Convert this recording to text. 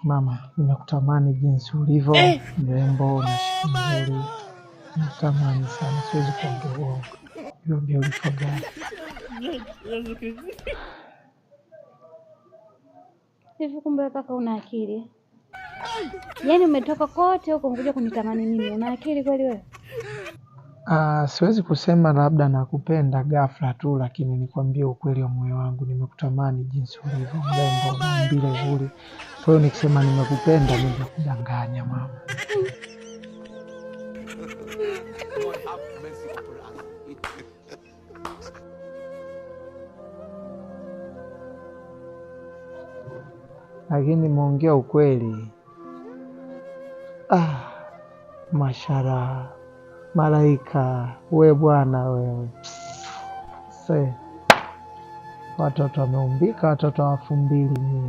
Mama, nimekutamani jinsi ulivyo mrembo na shepu nzuri. Natamani sana, siwezi kuongea uongo. You're beautiful girl. Hivi kumbe kaka una akili? Yaani umetoka kote huko umekuja kunitamani mimi. Una akili kweli wewe? Siwezi kusema labda nakupenda ghafla tu, lakini nikwambie ukweli wa moyo wangu, nimekutamani jinsi ulivyo mrembo na umbile zuri. Kwa hiyo nikisema nimekupenda nimekudanganya mama. Lakini nimeongea ukweli. Mashallah, malaika, we bwana wewe. Watoto wameumbika, watoto wa 2000.